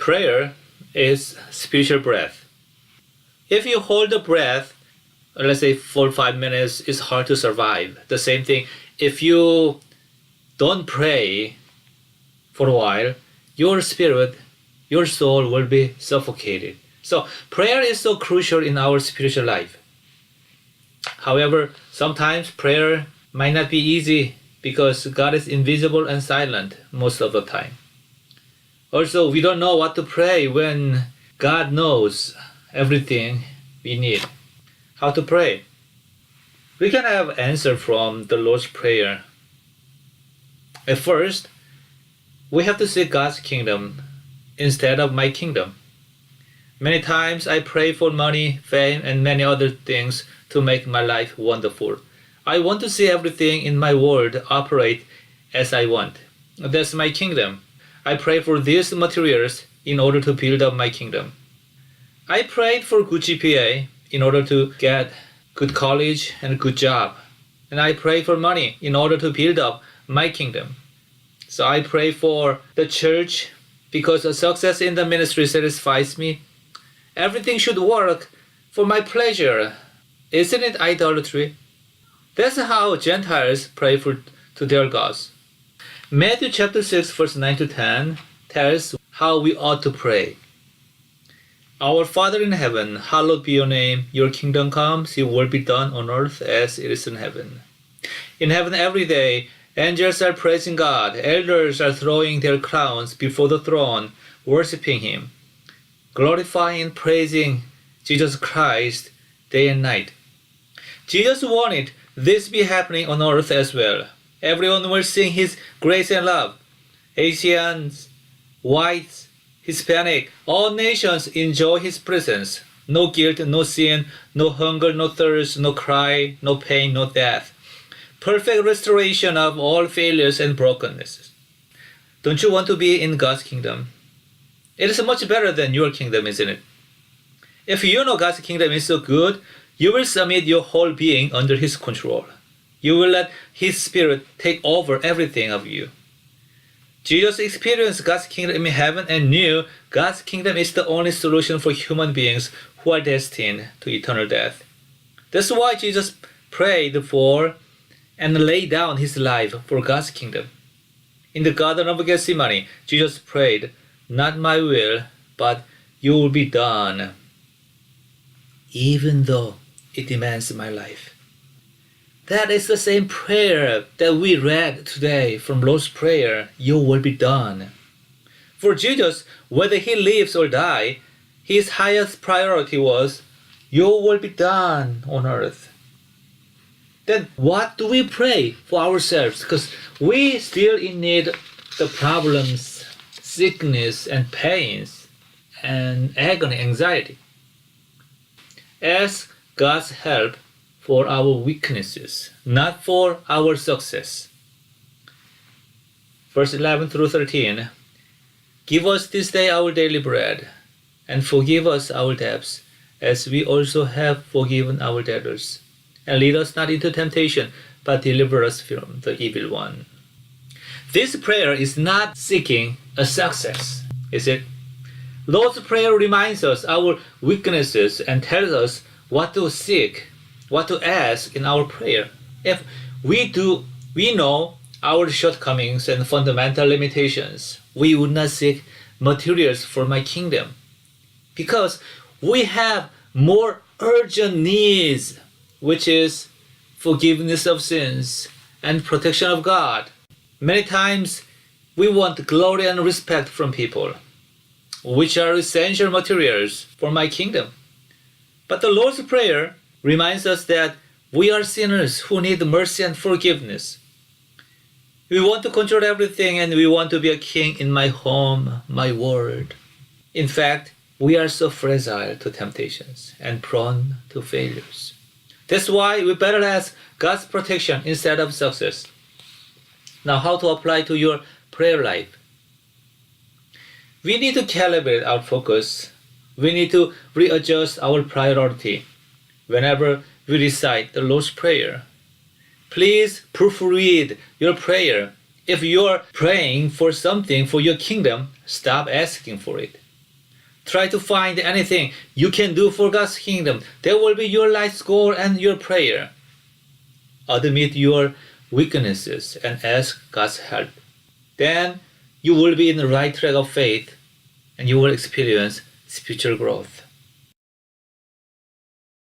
Prayer is spiritual breath. If you hold the breath, let's say 4 or 5 minutes, it's hard to survive. The same thing, if you don't pray for a while, your spirit, your soul will be suffocated. So prayer is so crucial in our spiritual life. However, sometimes prayer might not be easy because God is invisible and silent most of the time. Also, we don't know what to pray when God knows everything we need. How to pray? We can have answer from the Lord's Prayer. At first, we have to seek God's kingdom instead of my kingdom. Many times I pray for money, fame, and many other things to make my life wonderful. I want to see everything in my world operate as I want. That's my kingdom. I pray for these materials in order to build up my kingdom. I prayed for good GPA in order to get good college and good job. And I pray for money in order to build up my kingdom. So I pray for the church because a success in the ministry satisfies me. Everything should work for my pleasure. Isn't it idolatry? That's how Gentiles pray to their gods. Matthew chapter 6 verse 9 to 10 tells how we ought to pray. Our Father in heaven, hallowed be your name. Your kingdom comes, your will be done on earth as it is in heaven. In heaven every day, angels are praising God. Elders are throwing their crowns before the throne, worshiping Him, glorifying and praising Jesus Christ day and night. Jesus wanted this be happening on earth as well. Everyone will sing His grace and love. Asians, whites, Hispanic, all nations enjoy His presence. No guilt, no sin, no hunger, no thirst, no cry, no pain, no death. Perfect restoration of all failures and brokennesses. Don't you want to be in God's kingdom? It is much better than your kingdom, isn't it? If you know God's kingdom is so good, you will submit your whole being under His control. You will let His Spirit take over everything of you. Jesus experienced God's kingdom in heaven and knew God's kingdom is the only solution for human beings who are destined to eternal death. That's why Jesus prayed for and laid down His life for God's kingdom. In the Garden of Gethsemane, Jesus prayed, "Not my will, but your will be done, even though it demands my life." That is the same prayer that we read today from Lord's Prayer, "Your will be done." For Jesus, whether He lives or dies, His highest priority was, "Your will be done on earth." Then what do we pray for ourselves? Because we still in need the problems, sickness and pains, and agony, anxiety. Ask God's help for our weaknesses, not for our success. Verse 11 through 13. Give us this day our daily bread, and forgive us our debts, as we also have forgiven our debtors. And lead us not into temptation, but deliver us from the evil one. This prayer is not seeking a success, is it? Lord's Prayer reminds us our weaknesses and tells us what to seek, what to ask in our prayer. If we know our shortcomings and fundamental limitations, we would not seek materials for my kingdom, because we have more urgent needs, which is forgiveness of sins and protection of God. Many times we want glory and respect from people, which are essential materials for my kingdom. But the Lord's Prayer reminds us that we are sinners who need mercy and forgiveness. We want to control everything, and we want to be a king in my home, my world. In fact, we are so fragile to temptations and prone to failures. That's why we better ask God's protection instead of success. Now, how to apply to your prayer life? We need to calibrate our focus. We need to readjust our priority whenever we recite the Lord's Prayer. Please proofread your prayer. If you're praying for something for your kingdom, stop asking for it. Try to find anything you can do for God's kingdom. That will be your life's goal and your prayer. Admit your weaknesses and ask God's help. Then you will be in the right track of faith and you will experience spiritual growth.